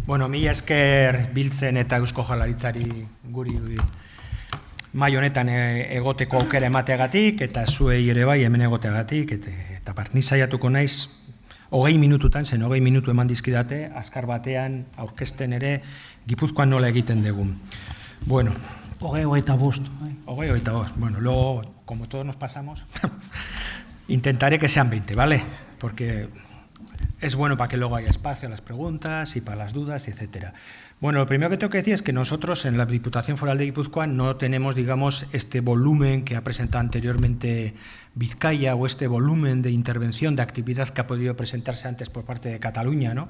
Bueno, mila esker biltzen eta Eusko Jaurlaritzari guri mai honetan egoteko aukera emateagatik eta zuei ere bai hemen egoteagatik eta ni saiatuko naiz 20 minututan, zen 20 minutu eman dizkidate, azkar batean aurkezten ere Gipuzkoan nola egiten dugun. Bueno, 20-25. Bueno, luego, como todos nos pasamos, intentaré que sean 20, ¿vale? Porque es bueno para que luego haya espacio a las preguntas y para las dudas, etcétera. Bueno, lo primero que tengo que decir es que nosotros en la Diputación Foral de Guipúzcoa no tenemos, digamos, este volumen que ha presentado anteriormente Vizcaya o este volumen de intervención, de actividad que ha podido presentarse antes por parte de Cataluña, ¿no?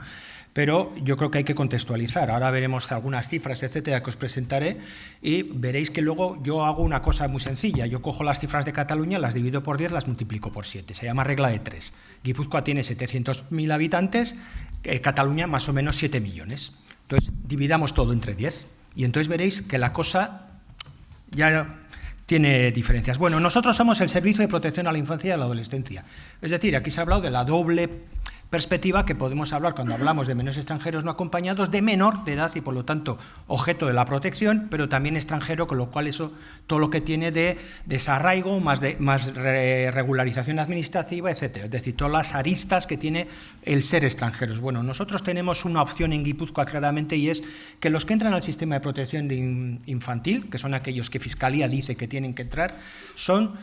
Pero yo creo que hay que contextualizar. Ahora veremos algunas cifras, etcétera, que os presentaré y veréis que luego yo hago una cosa muy sencilla. Yo cojo las cifras de Cataluña, las divido por 10, las multiplico por 7. Se llama regla de 3. Guipúzcoa tiene 700.000 habitantes, Cataluña más o menos 7 millones. Entonces, dividamos todo entre 10 y entonces veréis que la cosa ya tiene diferencias. Bueno, nosotros somos el Servicio de Protección a la Infancia y a la Adolescencia. Es decir, aquí se ha hablado de la doble perspectiva que podemos hablar cuando hablamos de menores extranjeros no acompañados, de menor de edad y por lo tanto objeto de la protección, pero también extranjero, con lo cual eso todo lo que tiene de desarraigo, más regularización administrativa, etcétera. Es decir, todas las aristas que tiene el ser extranjeros. Bueno, nosotros tenemos una opción en Guipúzcoa claramente y es que los que entran al sistema de protección infantil, que son aquellos que Fiscalía dice que tienen que entrar, son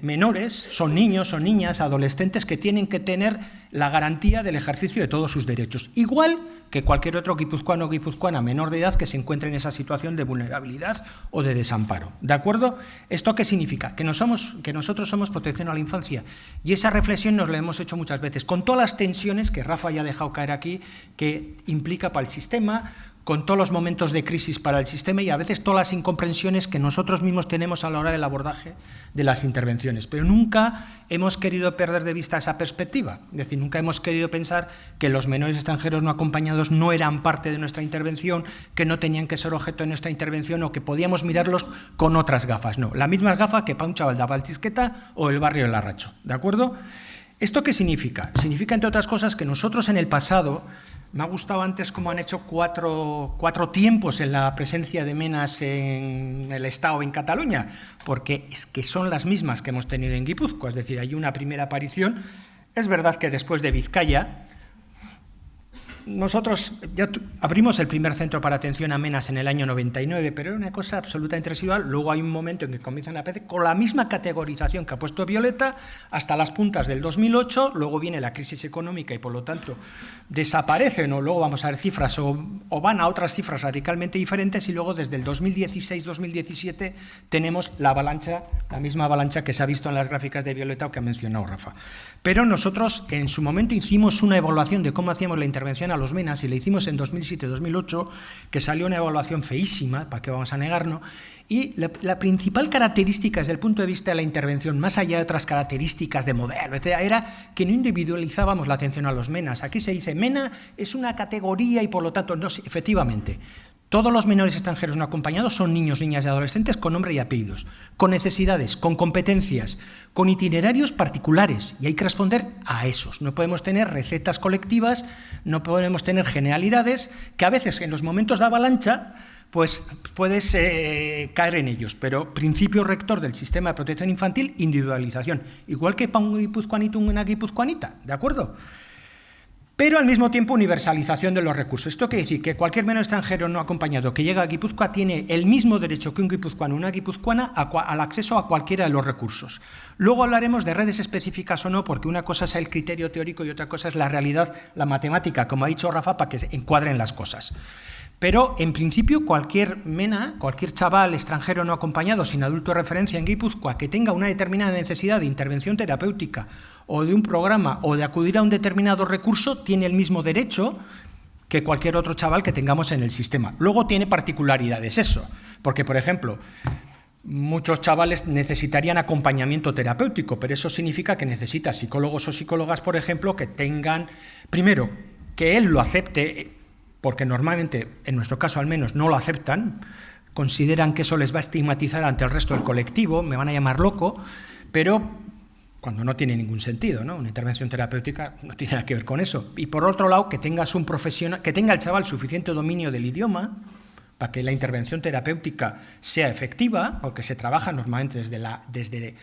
menores, son niños, son niñas, adolescentes que tienen que tener la garantía del ejercicio de todos sus derechos, igual que cualquier otro guipuzcoano o guipuzcoana menor de edad que se encuentre en esa situación de vulnerabilidad o de desamparo. ¿De acuerdo? ¿Esto qué significa? Que nosotros somos protección a la infancia y esa reflexión nos la hemos hecho muchas veces, con todas las tensiones que Rafa ya ha dejado caer aquí, que implica para el sistema, con todos los momentos de crisis para el sistema y a veces todas las incomprensiones que nosotros mismos tenemos a la hora del abordaje de las intervenciones. Pero nunca hemos querido perder de vista esa perspectiva. Es decir, nunca hemos querido pensar que los menores extranjeros no acompañados no eran parte de nuestra intervención, que no tenían que ser objeto de nuestra intervención o que podíamos mirarlos con otras gafas. No, la misma gafa que para un chaval de Valtisqueta o el barrio de Larracho. ¿De acuerdo? ¿Esto qué significa? Significa, entre otras cosas, que nosotros en el pasado, me ha gustado antes cómo han hecho cuatro tiempos en la presencia de menas en el Estado en Cataluña, porque es que son las mismas que hemos tenido en Guipúzcoa, es decir, hay una primera aparición. Es verdad que después de Vizcaya, nosotros ya abrimos el primer centro para atención a menas en el año 99, pero era una cosa absolutamente residual. Luego hay un momento en que comienzan a aparecer con la misma categorización que ha puesto Violeta hasta las puntas del 2008, luego viene la crisis económica y por lo tanto desaparecen o luego vamos a ver cifras o van a otras cifras radicalmente diferentes y luego desde el 2016-2017 tenemos la avalancha, la misma avalancha que se ha visto en las gráficas de Violeta o que ha mencionado Rafa. Pero nosotros en su momento hicimos una evaluación de cómo hacíamos la intervención a los menas y le hicimos en 2007-2008, que salió una evaluación feísima, ¿para qué vamos a negarnos? Y la principal característica desde el punto de vista de la intervención, más allá de otras características de modelo, etc., era que no individualizábamos la atención a los menas. Aquí se dice, mena es una categoría y por lo tanto, no, efectivamente, todos los menores extranjeros no acompañados son niños, niñas y adolescentes con nombre y apellidos, con necesidades, con competencias, con itinerarios particulares y hay que responder a esos. No podemos tener recetas colectivas, no podemos tener generalidades que a veces en los momentos de avalancha pues puedes caer en ellos, pero principio rector del sistema de protección infantil, individualización, igual que para un guipuzcoanito, una guipuzcoanita, ¿de acuerdo? Pero al mismo tiempo universalización de los recursos. Esto quiere decir que cualquier menor extranjero no acompañado que llega a Guipúzcoa tiene el mismo derecho que un guipuzcoano o una guipuzcoana al acceso a cualquiera de los recursos. Luego hablaremos de redes específicas o no, porque una cosa es el criterio teórico y otra cosa es la realidad, la matemática, como ha dicho Rafa, para que se encuadren las cosas. Pero, en principio, cualquier mena, cualquier chaval extranjero no acompañado sin adulto de referencia en Guipúzcoa que tenga una determinada necesidad de intervención terapéutica o de un programa o de acudir a un determinado recurso, tiene el mismo derecho que cualquier otro chaval que tengamos en el sistema. Luego tiene particularidades eso, porque, por ejemplo, muchos chavales necesitarían acompañamiento terapéutico, pero eso significa que necesita psicólogos o psicólogas, por ejemplo, que tengan, primero, que él lo acepte, porque normalmente, en nuestro caso al menos, no lo aceptan, consideran que eso les va a estigmatizar ante el resto del colectivo, me van a llamar loco, pero cuando no tiene ningún sentido, ¿no? Una intervención terapéutica no tiene nada que ver con eso. Y por otro lado, que tengas un profesional, que tenga el chaval suficiente dominio del idioma para que la intervención terapéutica sea efectiva, porque se trabaja normalmente desde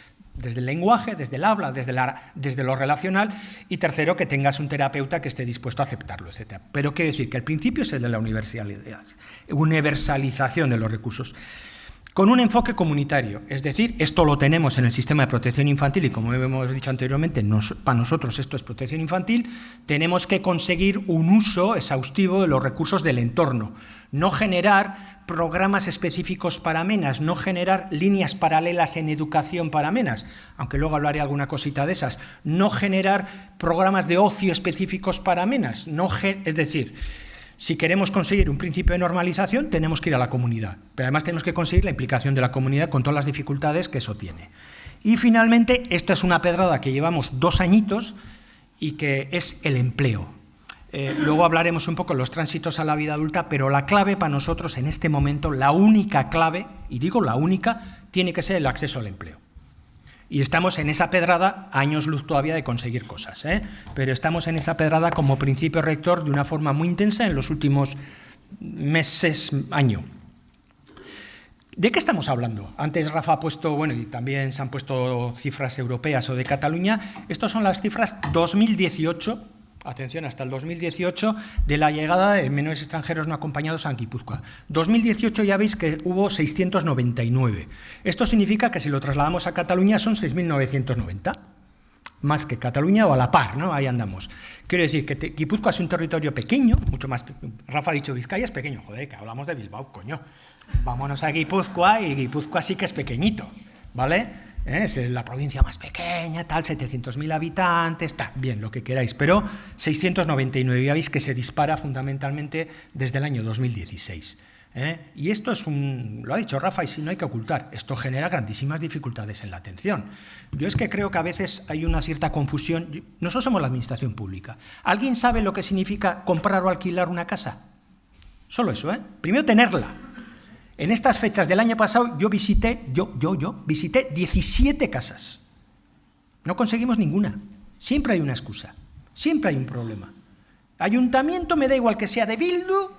el lenguaje, desde el habla, desde lo relacional, y tercero, que tengas un terapeuta que esté dispuesto a aceptarlo, etc. Pero quiero decir que el principio es el de la universalización de los recursos, con un enfoque comunitario, es decir, esto lo tenemos en el sistema de protección infantil y como hemos dicho anteriormente, para nosotros esto es protección infantil, tenemos que conseguir un uso exhaustivo de los recursos del entorno, no generar programas específicos para MENAS, no generar líneas paralelas en educación para MENAS, aunque luego hablaré alguna cosita de esas, no generar programas de ocio específicos para MENAS, es decir, si queremos conseguir un principio de normalización, tenemos que ir a la comunidad, pero además tenemos que conseguir la implicación de la comunidad con todas las dificultades que eso tiene. Y finalmente, esta es una pedrada que llevamos 2 añitos y que es el empleo. Luego hablaremos un poco de los tránsitos a la vida adulta, pero la clave para nosotros en este momento, la única clave, y digo la única, tiene que ser el acceso al empleo. Y estamos en esa pedrada, años luz todavía de conseguir cosas, pero estamos en esa pedrada como principio rector de una forma muy intensa en los últimos meses, año. ¿De qué estamos hablando? Antes Rafa ha puesto, bueno, y también se han puesto cifras europeas o de Cataluña. Estas son las cifras 2018, atención, hasta el 2018, de la llegada de menores extranjeros no acompañados a Guipúzcoa. 2018 ya veis que hubo 699. Esto significa que si lo trasladamos a Cataluña son 6.990. Más que Cataluña o a la par, ¿no? Ahí andamos. Quiero decir que Guipúzcoa es un territorio pequeño, mucho más... Rafa ha dicho Vizcaya es pequeño, joder, que hablamos de Bilbao, coño. Vámonos a Guipúzcoa y Guipúzcoa sí que es pequeñito, ¿vale? Es la provincia más pequeña, tal, 700.000 habitantes, tal, bien, lo que queráis, pero 699, ya veis que se dispara fundamentalmente desde el año 2016. Y esto es lo ha dicho Rafa, y si no hay que ocultar, esto genera grandísimas dificultades en la atención. Yo es que creo que a veces hay una cierta confusión. Nosotros somos la administración pública. ¿Alguien sabe lo que significa comprar o alquilar una casa? Solo eso, Primero tenerla. En estas fechas del año pasado yo visité 17 casas. No conseguimos ninguna. Siempre hay una excusa, siempre hay un problema. Ayuntamiento, me da igual que sea de Bildu,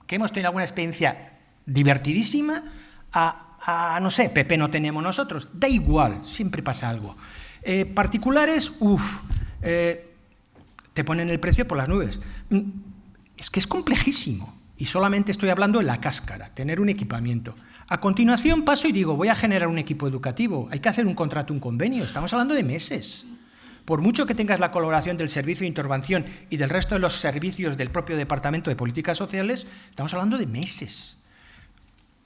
que hemos tenido alguna experiencia divertidísima, no sé, PP no tenemos nosotros, da igual, siempre pasa algo. Particulares, te ponen el precio por las nubes. Es que es complejísimo. Y solamente estoy hablando de la cáscara, tener un equipamiento. A continuación paso y digo, voy a generar un equipo educativo, hay que hacer un contrato, un convenio, estamos hablando de meses. Por mucho que tengas la colaboración del Servicio de Intervención y del resto de los servicios del propio Departamento de Políticas Sociales, estamos hablando de meses.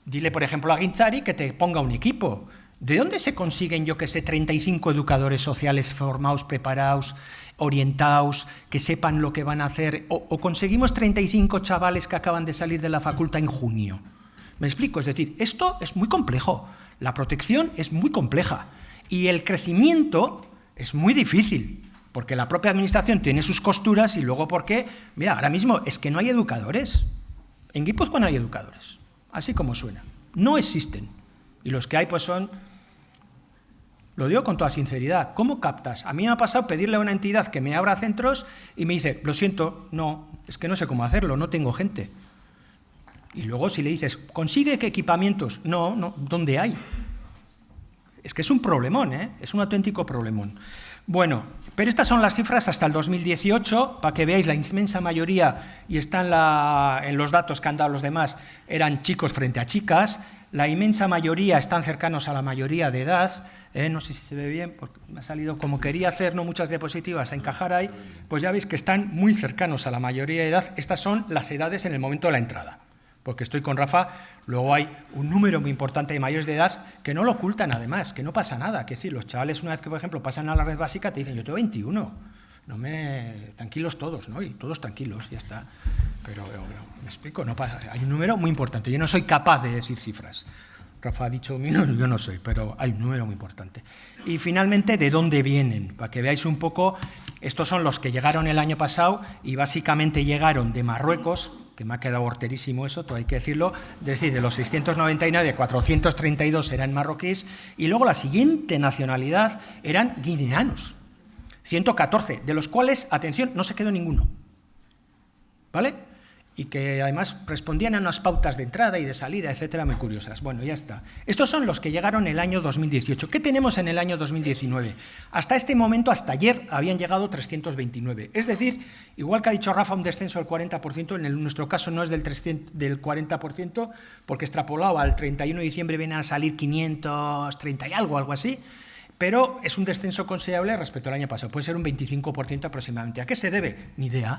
Dile, por ejemplo, a Gintzari que te ponga un equipo. ¿De dónde se consiguen, 35 educadores sociales formados, preparados, orientados, que sepan lo que van a hacer? O conseguimos 35 chavales que acaban de salir de la facultad en junio. ¿Me explico? Es decir, esto es muy complejo. La protección es muy compleja. Y el crecimiento es muy difícil, porque la propia administración tiene sus costuras y luego porque, mira, ahora mismo es que no hay educadores. En Guipúzcoa no hay educadores, así como suena. No existen. Y los que hay pues son... Lo digo con toda sinceridad, ¿cómo captas? A mí me ha pasado pedirle a una entidad que me abra centros y me dice, lo siento, no, es que no sé cómo hacerlo, no tengo gente. Y luego si le dices, ¿consigue qué equipamientos? No, ¿dónde hay? Es que es un problemón, es un auténtico problemón. Bueno, pero estas son las cifras hasta el 2018, para que veáis la inmensa mayoría, y está en los datos que han dado los demás, eran chicos frente a chicas, la inmensa mayoría están cercanos a la mayoría de edad, no sé si se ve bien, porque me ha salido como quería hacer, no muchas diapositivas a encajar ahí, pues ya veis que están muy cercanos a la mayoría de edad. Estas son las edades en el momento de la entrada, porque estoy con Rafa, luego hay un número muy importante de mayores de edad que no lo ocultan además, que no pasa nada, que es decir, los chavales una vez que, por ejemplo, pasan a la red básica te dicen, yo tengo 21, tranquilos todos, ¿no? Y todos tranquilos, ya está. Pero me explico, no pasa, hay un número muy importante, yo no soy capaz de decir cifras. Rafa ha dicho, yo no soy, pero hay un número muy importante. Y finalmente, ¿de dónde vienen? Para que veáis un poco, estos son los que llegaron el año pasado y básicamente llegaron de Marruecos, que me ha quedado horterísimo eso, todo hay que decirlo, es decir, de los 699, 432 eran marroquíes, y luego la siguiente nacionalidad eran guineanos, 114, de los cuales, atención, no se quedó ninguno, ¿vale? Y que además respondían a unas pautas de entrada y de salida, etcétera, muy curiosas. Bueno, ya está. Estos son los que llegaron el año 2018. ¿Qué tenemos en el año 2019? Hasta este momento, hasta ayer, habían llegado 329. Es decir, igual que ha dicho Rafa, un descenso del 40%, en nuestro caso no es del 40%, porque extrapolado al 31 de diciembre vienen a salir 530 y algo así, pero es un descenso considerable respecto al año pasado. Puede ser un 25% aproximadamente. ¿A qué se debe? Ni idea,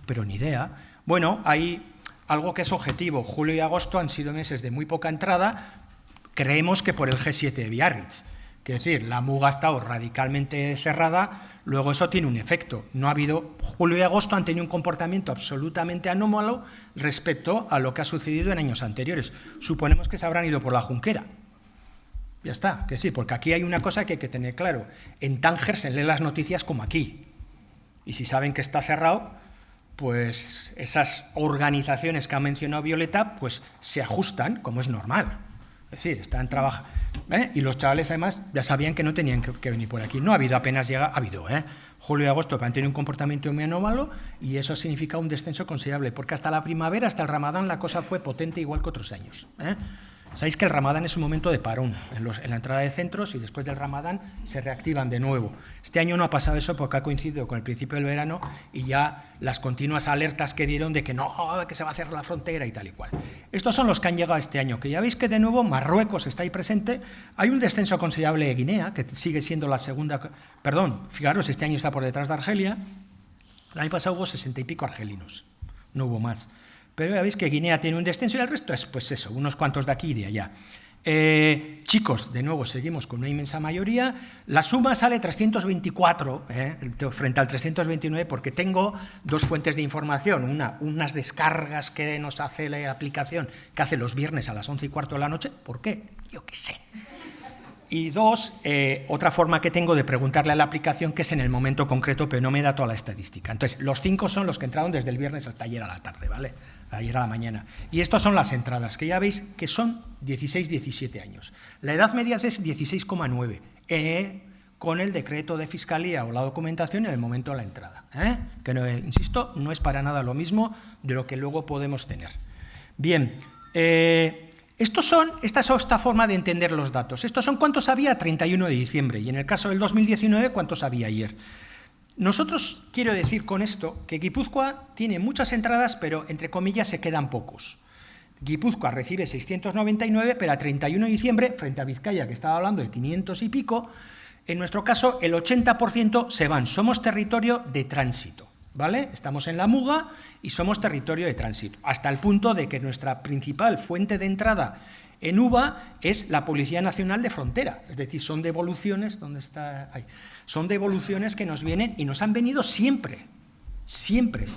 pero ni idea. Bueno, hay algo que es objetivo. Julio y agosto han sido meses de muy poca entrada. Creemos que por el G7 de Biarritz. Es decir, la muga ha estado radicalmente cerrada, luego eso tiene un efecto. No ha habido, julio y agosto han tenido un comportamiento absolutamente anómalo respecto a lo que ha sucedido en años anteriores. Suponemos que se habrán ido por la Junquera. Ya está, que sí, porque aquí hay una cosa que hay que tener claro. En Tánger se leen las noticias como aquí. Y si saben que está cerrado, pues esas organizaciones que ha mencionado Violeta, pues se ajustan, como es normal. Es decir, están trabajando. Y los chavales, además, ya sabían que no tenían que venir por aquí. No ha habido apenas llegada, ha habido, julio y agosto han tenido un comportamiento muy anómalo y eso significa un descenso considerable, porque hasta la primavera, hasta el Ramadán, la cosa fue potente igual que otros años. Sabéis que el Ramadán es un momento de parón en la entrada de centros y después del Ramadán se reactivan de nuevo. Este año no ha pasado eso porque ha coincidido con el principio del verano y ya las continuas alertas que dieron de que no, que se va a cerrar la frontera y tal y cual. Estos son los que han llegado este año, que ya veis que de nuevo Marruecos está ahí presente. Hay un descenso considerable de Guinea, que sigue siendo la segunda... Perdón, fijaros, este año está por detrás de Argelia. El año pasado hubo 60 y pico argelinos, no hubo más. Pero ya veis que Guinea tiene un descenso y el resto es, pues eso, unos cuantos de aquí y de allá. Chicos, de nuevo, seguimos con una inmensa mayoría. La suma sale 324 frente al 329 porque tengo dos fuentes de información. Unas descargas que nos hace la aplicación, que hace los viernes a las 11:15 de la noche. ¿Por qué? Yo qué sé. Y dos, otra forma que tengo de preguntarle a la aplicación, que es en el momento concreto, pero no me da toda la estadística. Entonces, los 5 son los que entraron desde el viernes hasta ayer a la tarde, ¿vale? Ayer a la mañana. Y estas son las entradas, que ya veis que son 16-17 años. La edad media es 16,9, con el decreto de fiscalía o la documentación en el momento de la entrada. Que, no, insisto, no es para nada lo mismo de lo que luego podemos tener. Bien, esta es esta forma de entender los datos. Estos son cuántos había a 31 de diciembre y en el caso del 2019 cuántos había ayer. Nosotros, quiero decir con esto, que Guipúzcoa tiene muchas entradas, pero entre comillas se quedan pocos. Guipúzcoa recibe 699, pero a 31 de diciembre, frente a Vizcaya, que estaba hablando de 500 y pico, en nuestro caso el 80% se van. Somos territorio de tránsito, ¿vale? Estamos en la muga y somos territorio de tránsito, hasta el punto de que nuestra principal fuente de entrada en UVA es la Policía Nacional de Frontera, es decir, son devoluciones, ¿dónde está? Ahí. Son devoluciones que nos vienen y nos han venido siempre, siempre.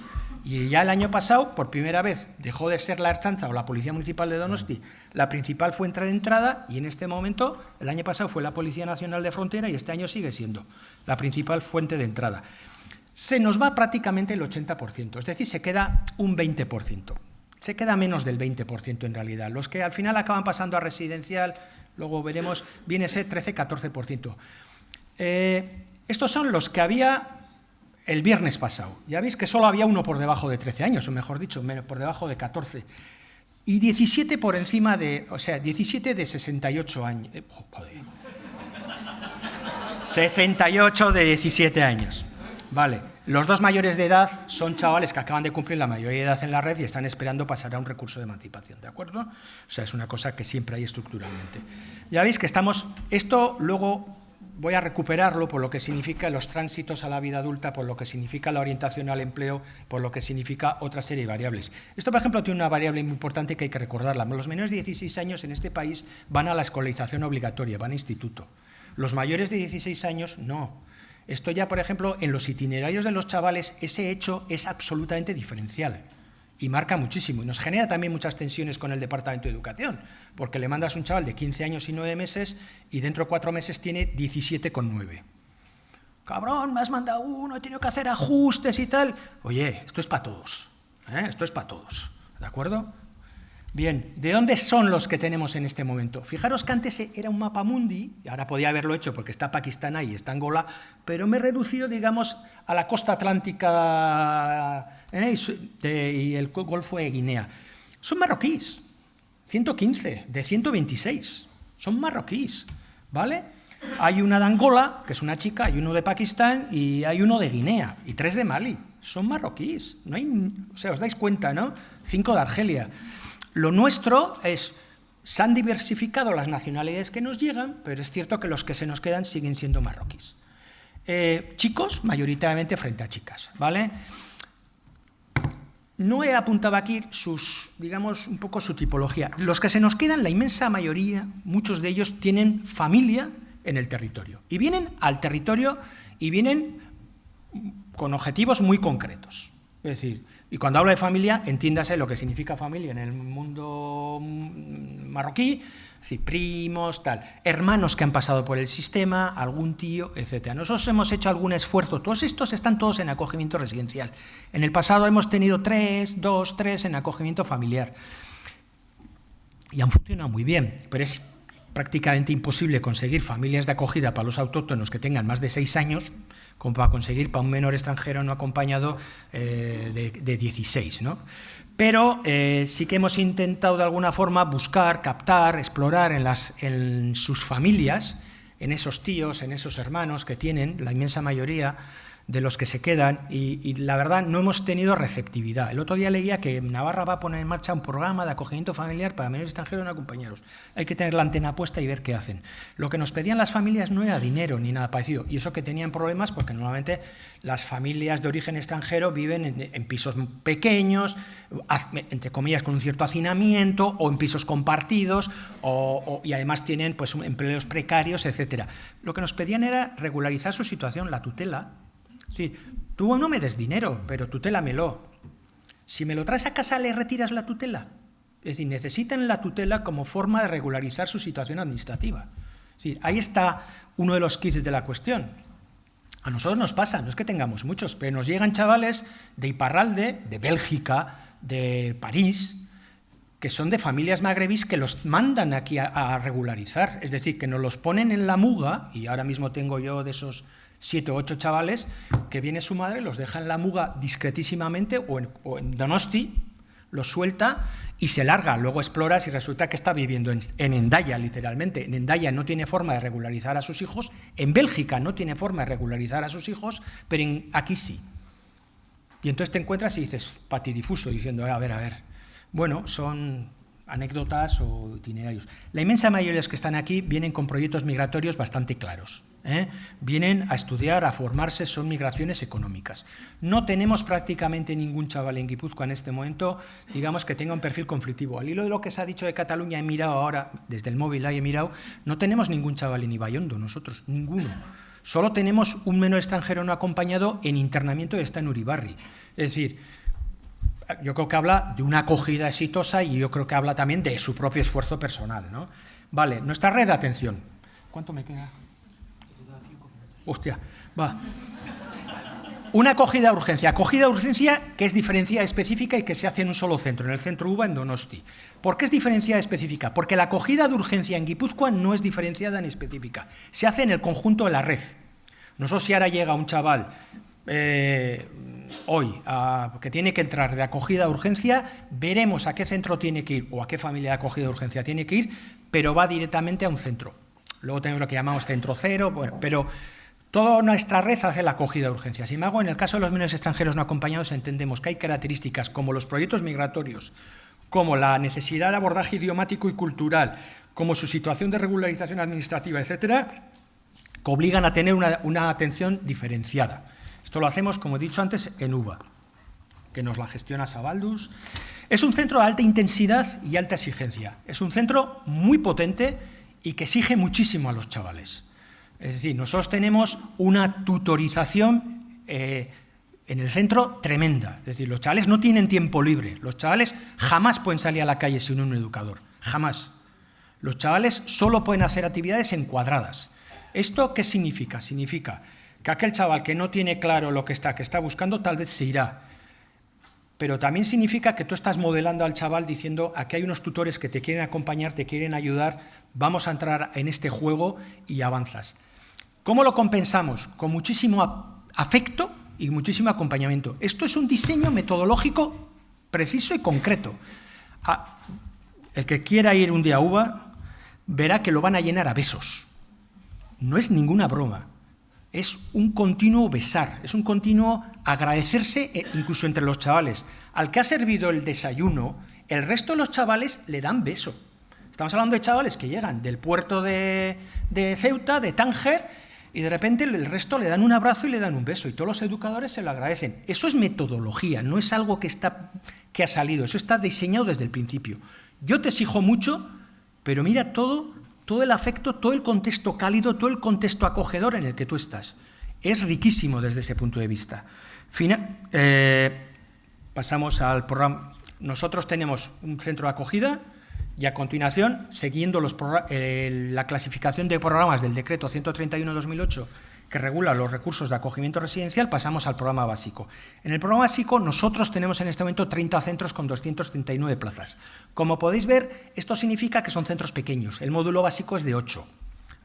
Y ya el año pasado, por primera vez, dejó de ser la Ertzaintza o la Policía Municipal de Donosti la principal fuente de entrada y en este momento, el año pasado fue la Policía Nacional de Frontera y este año sigue siendo la principal fuente de entrada. Se nos va prácticamente el 80%, es decir, se queda un 20%. Se queda menos del 20% en realidad. Los que al final acaban pasando a residencial, luego veremos, viene a ser 13-14%. Estos son los que había el viernes pasado. Ya veis que solo había uno por debajo de 13 años, o mejor dicho, por debajo de 14. Y 17 por encima de, o sea, 17 de 68 años. 68 de 17 años. Vale. Los dos mayores de edad son chavales que acaban de cumplir la mayoría de edad en la red y están esperando pasar a un recurso de emancipación, ¿de acuerdo? O sea, es una cosa que siempre hay estructuralmente. Ya veis que estamos... Esto luego voy a recuperarlo por lo que significa los tránsitos a la vida adulta, por lo que significa la orientación al empleo, por lo que significa otra serie de variables. Esto, por ejemplo, tiene una variable muy importante que hay que recordarla. Los menores de 16 años en este país van a la escolarización obligatoria, van a instituto. Los mayores de 16 años, no. Esto ya, por ejemplo, en los itinerarios de los chavales, ese hecho es absolutamente diferencial y marca muchísimo. Y nos genera también muchas tensiones con el Departamento de Educación, porque le mandas a un chaval de 15 años y 9 meses y dentro de 4 meses tiene 17,9. Cabrón, me has mandado uno, he tenido que hacer ajustes y tal. Oye, esto es para todos. Esto es para todos, ¿de acuerdo? Bien, ¿de dónde son los que tenemos en este momento? Fijaros que antes era un mapa mundi, y ahora podía haberlo hecho porque está Pakistán ahí, está Angola, pero me he reducido, digamos, a la costa atlántica y el Golfo de Guinea. Son marroquíes, 115 de 126, son marroquíes, ¿vale? Hay una de Angola, que es una chica, hay uno de Pakistán y hay uno de Guinea, y 3 de Mali, son marroquíes, no hay, o sea, os dais cuenta, ¿no? 5 de Argelia. Lo nuestro es, se han diversificado las nacionalidades que nos llegan, pero es cierto que los que se nos quedan siguen siendo marroquíes. Chicos, mayoritariamente frente a chicas, ¿vale? No he apuntado aquí digamos, un poco su tipología. Los que se nos quedan, la inmensa mayoría, muchos de ellos tienen familia en el territorio. Y vienen al territorio y vienen con objetivos muy concretos. Es decir, y cuando hablo de familia, entiéndase lo que significa familia en el mundo marroquí, es decir, primos, tal, hermanos que han pasado por el sistema, algún tío, etc. Nosotros hemos hecho algún esfuerzo, todos estos están todos en acogimiento residencial. En el pasado hemos tenido 2, 3 en acogimiento familiar. Y han funcionado muy bien, pero es prácticamente imposible conseguir familias de acogida para los autóctonos que tengan más de 6 años, como para conseguir para un menor extranjero no acompañado de 16, ¿no? Pero sí que hemos intentado de alguna forma buscar, captar, explorar en sus familias, en esos tíos, en esos hermanos que tienen, la inmensa mayoría de los que se quedan, y la verdad no hemos tenido receptividad. El otro día leía que Navarra va a poner en marcha un programa de acogimiento familiar para menores extranjeros no acompañados. Hay que tener la antena puesta y ver qué hacen. Lo que nos pedían las familias no era dinero ni nada parecido, y eso que tenían problemas porque normalmente las familias de origen extranjero viven en pisos pequeños, entre comillas con un cierto hacinamiento, o en pisos compartidos, y además tienen pues empleos precarios, etcétera. Lo que nos pedían era regularizar su situación, la tutela. Sí, tú no me des dinero, pero tutélamelo. Si me lo traes a casa, ¿le retiras la tutela? Es decir, necesitan la tutela como forma de regularizar su situación administrativa. Sí, ahí está uno de los kits de la cuestión. A nosotros nos pasa, no es que tengamos muchos, pero nos llegan chavales de Iparralde, de Bélgica, de París, que son de familias magrebís que los mandan aquí a regularizar. Es decir, que nos los ponen en la muga, y ahora mismo tengo yo de esos 7 o 8 chavales, que viene su madre, los deja en la muga discretísimamente o en Donosti, los suelta y se larga. Luego exploras y resulta que está viviendo en Hendaya, literalmente. En Hendaya no tiene forma de regularizar a sus hijos, en Bélgica no tiene forma de regularizar a sus hijos, pero aquí sí. Y entonces te encuentras y dices, patidifuso, diciendo, a ver. Bueno, son anécdotas o itinerarios. La inmensa mayoría de los que están aquí vienen con proyectos migratorios bastante claros. Vienen a estudiar, a formarse, son migraciones económicas. No tenemos prácticamente ningún chaval en Guipúzcoa en este momento, digamos, que tenga un perfil conflictivo. Al hilo de lo que se ha dicho de Cataluña, he mirado ahora, desde el móvil ahí he mirado, no tenemos ningún chaval en Ibaiondo, nosotros, ninguno. Solo tenemos un menor extranjero no acompañado en internamiento y está en Uribarri. Es decir, yo creo que habla de una acogida exitosa y yo creo que habla también de su propio esfuerzo personal, ¿no? Vale, nuestra red de atención. ¿Cuánto me queda? Hostia, va. Una acogida de urgencia. Acogida de urgencia que es diferenciada específica y que se hace en un solo centro, en el centro UBA en Donosti. ¿Por qué es diferenciada específica? Porque la acogida de urgencia en Guipúzcoa no es diferenciada ni específica. Se hace en el conjunto de la red. Nosotros, si ahora llega un chaval hoy que tiene que entrar de acogida de urgencia, veremos a qué centro tiene que ir o a qué familia de acogida de urgencia tiene que ir, pero va directamente a un centro. Luego tenemos lo que llamamos centro cero, bueno, pero toda nuestra red hace la acogida de urgencia. Sin embargo, en el caso de los menores extranjeros no acompañados entendemos que hay características como los proyectos migratorios, como la necesidad de abordaje idiomático y cultural, como su situación de regularización administrativa, etcétera, que obligan a tener una atención diferenciada. Esto lo hacemos, como he dicho antes, en UBA, que nos la gestiona Sabaldus. Es un centro de alta intensidad y alta exigencia. Es un centro muy potente y que exige muchísimo a los chavales. Es decir, nosotros tenemos una tutorización en el centro tremenda. Es decir, los chavales no tienen tiempo libre. Los chavales jamás pueden salir a la calle sin un educador. Jamás. Los chavales solo pueden hacer actividades encuadradas. ¿Esto qué significa? Significa que aquel chaval que no tiene claro lo que está buscando tal vez se irá. pero también significa que tú estás modelando al chaval diciendo, aquí hay unos tutores que te quieren acompañar, te quieren ayudar, vamos a entrar en este juego y avanzas. ¿Cómo lo compensamos? Con muchísimo afecto y muchísimo acompañamiento. Esto es un diseño metodológico preciso y concreto. El que quiera ir un día a UBA verá que lo van a llenar a besos. No es ninguna broma. Es un continuo besar, es un continuo agradecerse incluso entre los chavales. Al que ha servido el desayuno, el resto de los chavales le dan beso. Estamos hablando de chavales que llegan del puerto de Ceuta, de Tánger, y de repente el resto le dan un abrazo y le dan un beso, y todos los educadores se lo agradecen. Eso es metodología, no es algo que ha salido, eso está diseñado desde el principio. Yo te exijo mucho, pero mira todo el afecto, todo el contexto cálido, todo el contexto acogedor en el que tú estás. Es riquísimo desde ese punto de vista. Pasamos al programa. Nosotros tenemos un centro de acogida y a continuación, siguiendo la clasificación de programas del decreto 131/2008, que regula los recursos de acogimiento residencial, pasamos al programa básico. En el programa básico nosotros tenemos en este momento 30 centros con 239 plazas. Como podéis ver, esto significa que son centros pequeños. El módulo básico es de 8.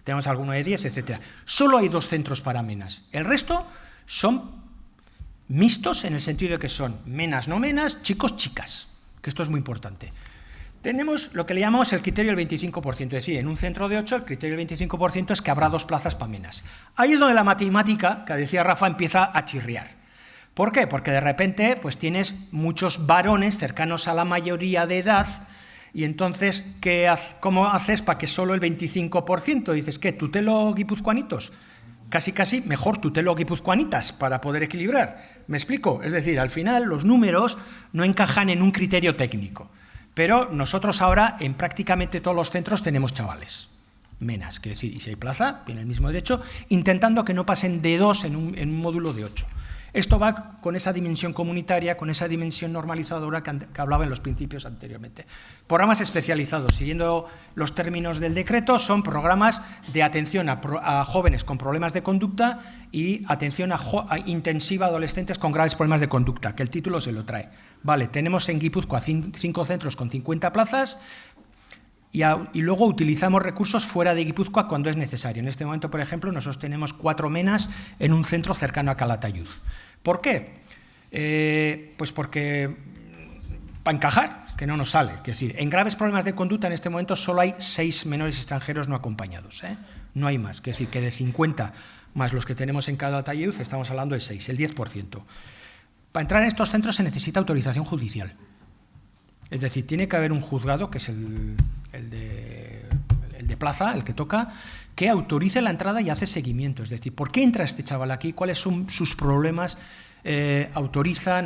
Tenemos alguno de 10, etc. Solo hay 2 centros para menas. El resto son mixtos en el sentido de que son menas, no menas, chicos, chicas, que esto es muy importante. Tenemos lo que le llamamos el criterio del 25%, es decir, en un centro de 8 el criterio del 25% es que habrá 2 plazas para menas. Ahí es donde la matemática, que decía Rafa, empieza a chirriar. ¿Por qué? Porque de repente pues tienes muchos varones cercanos a la mayoría de edad y entonces ¿cómo haces para que solo el 25%? Dices, ¿qué? ¿Tutelo guipuzcoanitos? Casi mejor tutelo guipuzcoanitas para poder equilibrar. ¿Me explico? Es decir, al final los números no encajan en un criterio técnico. Pero nosotros ahora en prácticamente todos los centros tenemos chavales, menas, que decir, y si hay plaza, tiene el mismo derecho, intentando que no pasen de 2 en un módulo de 8. Esto va con esa dimensión comunitaria, con esa dimensión normalizadora que hablaba en los principios anteriormente. Programas especializados, siguiendo los términos del decreto, son programas de atención a jóvenes con problemas de conducta y atención a intensiva a adolescentes con graves problemas de conducta, que el título se lo trae. Vale, tenemos en Guipúzcoa 5 centros con 50 plazas y luego utilizamos recursos fuera de Guipúzcoa cuando es necesario. En este momento, por ejemplo, nosotros tenemos 4 menas en un centro cercano a Calatayud. ¿Por qué? Pues porque para encajar, que no nos sale. Es decir, en graves problemas de conducta en este momento solo hay 6 menores extranjeros no acompañados. No hay más. Es decir, que de 50 más los que tenemos en Calatayud estamos hablando de 6, el 10%. Para entrar en estos centros se necesita autorización judicial. Es decir, tiene que haber un juzgado, que es el de plaza, el que toca, que autorice la entrada y hace seguimiento. Es decir, ¿por qué entra este chaval aquí? ¿Cuáles son sus problemas? Autoriza,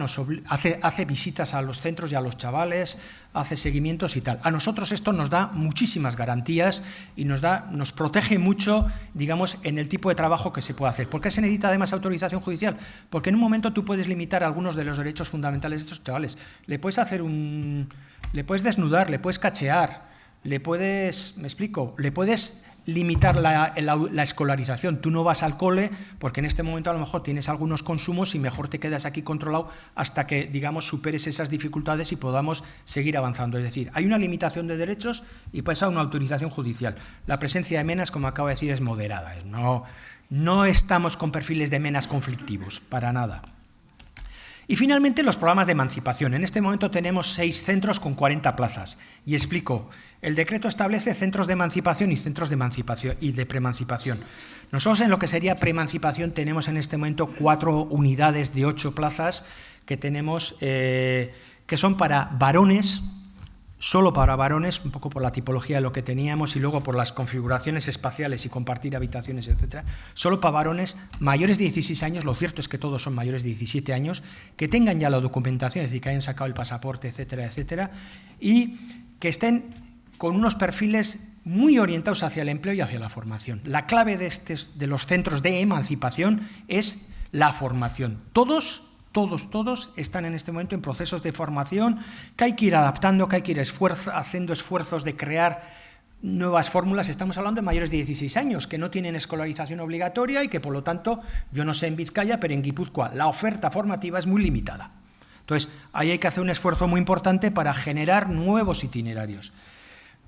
hace visitas a los centros y a los chavales, hace seguimientos y tal. A nosotros esto nos da muchísimas garantías y nos protege mucho, digamos, en el tipo de trabajo que se puede hacer. ¿Por qué se necesita además autorización judicial? Porque en un momento tú puedes limitar algunos de los derechos fundamentales de estos chavales. Le puedes desnudar, le puedes cachear, le puedes limitar la escolarización. Tú no vas al cole porque en este momento a lo mejor tienes algunos consumos y mejor te quedas aquí controlado hasta que, digamos, superes esas dificultades y podamos seguir avanzando. Es decir, hay una limitación de derechos y pasa una autorización judicial. La presencia de menas, como acabo de decir, es moderada. No estamos con perfiles de menas conflictivos, para nada. Y finalmente los programas de emancipación. En este momento tenemos 6 centros con 40 plazas. Y explico, el decreto establece centros de emancipación y centros de emancipación y de preemancipación. Nosotros en lo que sería preemancipación tenemos en este momento 4 unidades de 8 plazas que tenemos, que son para varones, solo para varones, un poco por la tipología de lo que teníamos y luego por las configuraciones espaciales y compartir habitaciones, etcétera, solo para varones mayores de 16 años, lo cierto es que todos son mayores de 17 años, que tengan ya la documentación, es decir, que hayan sacado el pasaporte, etcétera, etcétera, y que estén con unos perfiles muy orientados hacia el empleo y hacia la formación. La clave de los centros de emancipación es la formación. Todos están en este momento en procesos de formación que hay que ir adaptando, que hay que ir haciendo esfuerzos de crear nuevas fórmulas. Estamos hablando de mayores de 16 años que no tienen escolarización obligatoria y que, por lo tanto, yo no sé en Vizcaya, pero en Guipúzcoa la oferta formativa es muy limitada. Entonces, ahí hay que hacer un esfuerzo muy importante para generar nuevos itinerarios.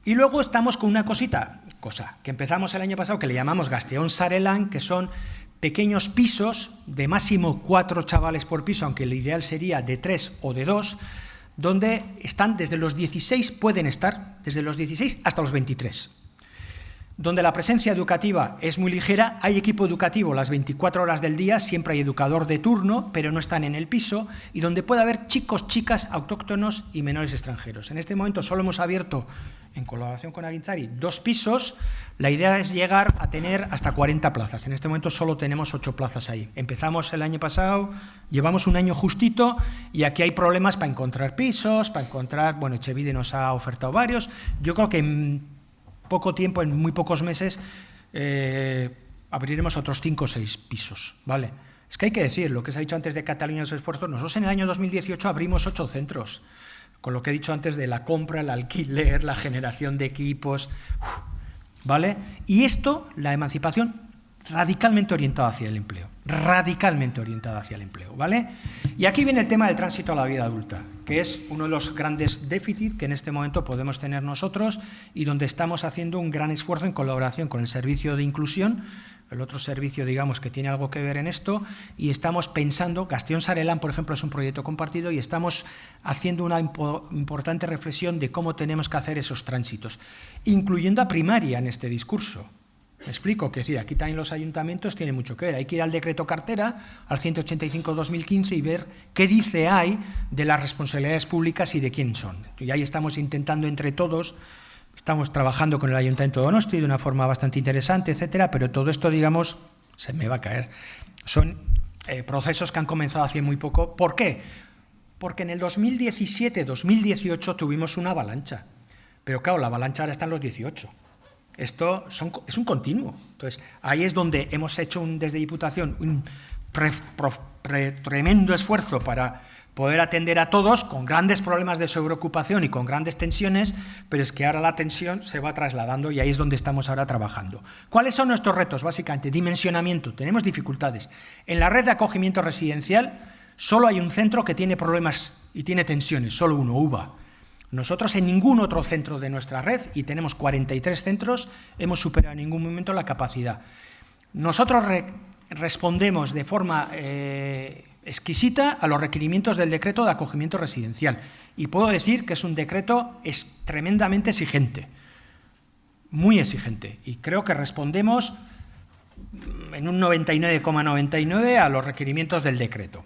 Y luego estamos con una cosa que empezamos el año pasado, que le llamamos Gasteiz Sarelan, que son pequeños pisos de máximo 4 chavales por piso, aunque lo ideal sería de 3 o de 2, donde están desde los 16, pueden estar desde los 16 hasta los 23. Donde la presencia educativa es muy ligera, hay equipo educativo las 24 horas del día, siempre hay educador de turno, pero no están en el piso, y donde puede haber chicos, chicas, autóctonos y menores extranjeros. En este momento solo hemos abierto, en colaboración con Agintzari, 2 pisos. La idea es llegar a tener hasta 40 plazas. En este momento solo tenemos 8 plazas ahí. Empezamos el año pasado, llevamos un año justito, y aquí hay problemas para encontrar pisos, para encontrar, bueno, Etxebide nos ha ofertado varios. Yo creo que en poco tiempo, en muy pocos meses, abriremos otros 5 o 6 pisos, ¿vale? Es que hay que decir, lo que se ha dicho antes de Cataluña los esfuerzos, nosotros en el año 2018 abrimos 8 centros, con lo que he dicho antes de la compra, el alquiler, la generación de equipos, ¿vale? Y esto, la emancipación, radicalmente orientada hacia el empleo, ¿vale? Y aquí viene el tema del tránsito a la vida adulta, que es uno de los grandes déficits que en este momento podemos tener nosotros y donde estamos haciendo un gran esfuerzo en colaboración con el servicio de inclusión, el otro servicio, digamos, que tiene algo que ver en esto, y estamos pensando, Gasteiz Sarelan, por ejemplo, es un proyecto compartido, y estamos haciendo una importante reflexión de cómo tenemos que hacer esos tránsitos, incluyendo a primaria en este discurso. Me explico, que sí, aquí también los ayuntamientos tienen mucho que ver. Hay que ir al decreto cartera, al 185/2015, y ver qué dice ahí de las responsabilidades públicas y de quién son. Y ahí estamos intentando entre todos, estamos trabajando con el Ayuntamiento de Donosti de una forma bastante interesante, etcétera, pero todo esto, digamos, se me va a caer. Son procesos que han comenzado hace muy poco. ¿Por qué? Porque en el 2017-2018 tuvimos una avalancha. Pero claro, la avalancha ahora está en los 18. Esto es un continuo. Entonces, ahí es donde hemos hecho desde Diputación un tremendo esfuerzo para poder atender a todos con grandes problemas de sobreocupación y con grandes tensiones, pero es que ahora la tensión se va trasladando y ahí es donde estamos ahora trabajando. ¿Cuáles son nuestros retos? Básicamente, dimensionamiento. Tenemos dificultades. En la red de acogimiento residencial solo hay un centro que tiene problemas y tiene tensiones, solo uno, UBA. Nosotros en ningún otro centro de nuestra red, y tenemos 43 centros, hemos superado en ningún momento la capacidad. Nosotros respondemos de forma exquisita a los requerimientos del decreto de acogimiento residencial. Y puedo decir que es un decreto tremendamente exigente, muy exigente. Y creo que respondemos en un 99,99 a los requerimientos del decreto.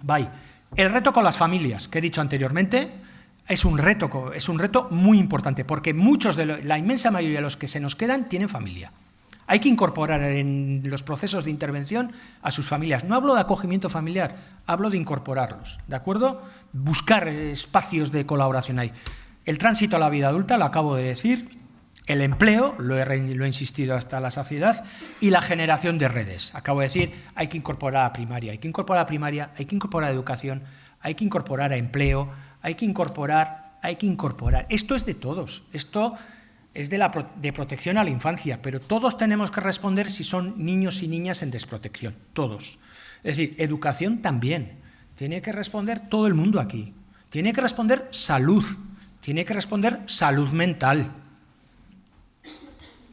Bye. El reto con las familias, que he dicho anteriormente, es un reto muy importante, porque la inmensa mayoría de los que se nos quedan tienen familia. Hay que incorporar en los procesos de intervención a sus familias. No hablo de acogimiento familiar, hablo de incorporarlos, ¿de acuerdo? Buscar espacios de colaboración ahí. El tránsito a la vida adulta, lo acabo de decir, el empleo, lo he insistido hasta la saciedad, y la generación de redes. Acabo de decir, hay que incorporar a primaria, hay que incorporar a educación, hay que incorporar a empleo, hay que incorporar. Esto es de todos, esto es de protección a la infancia, pero todos tenemos que responder si son niños y niñas en desprotección, todos. Es decir, educación también, tiene que responder todo el mundo aquí, tiene que responder salud, tiene que responder salud mental,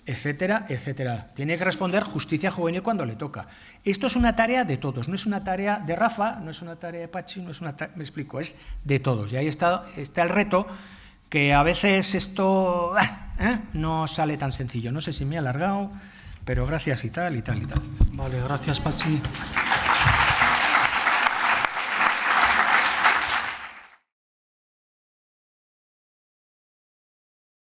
etcétera, etcétera. Tiene que responder justicia juvenil cuando le toca. Esto es una tarea de todos, no es una tarea de Rafa, no es una tarea de Pachi, no es una me explico, es de todos. Y ahí está el reto, que a veces esto no sale tan sencillo. No sé si me he alargado, pero gracias y tal, y tal, y tal. Vale, gracias, Pachi.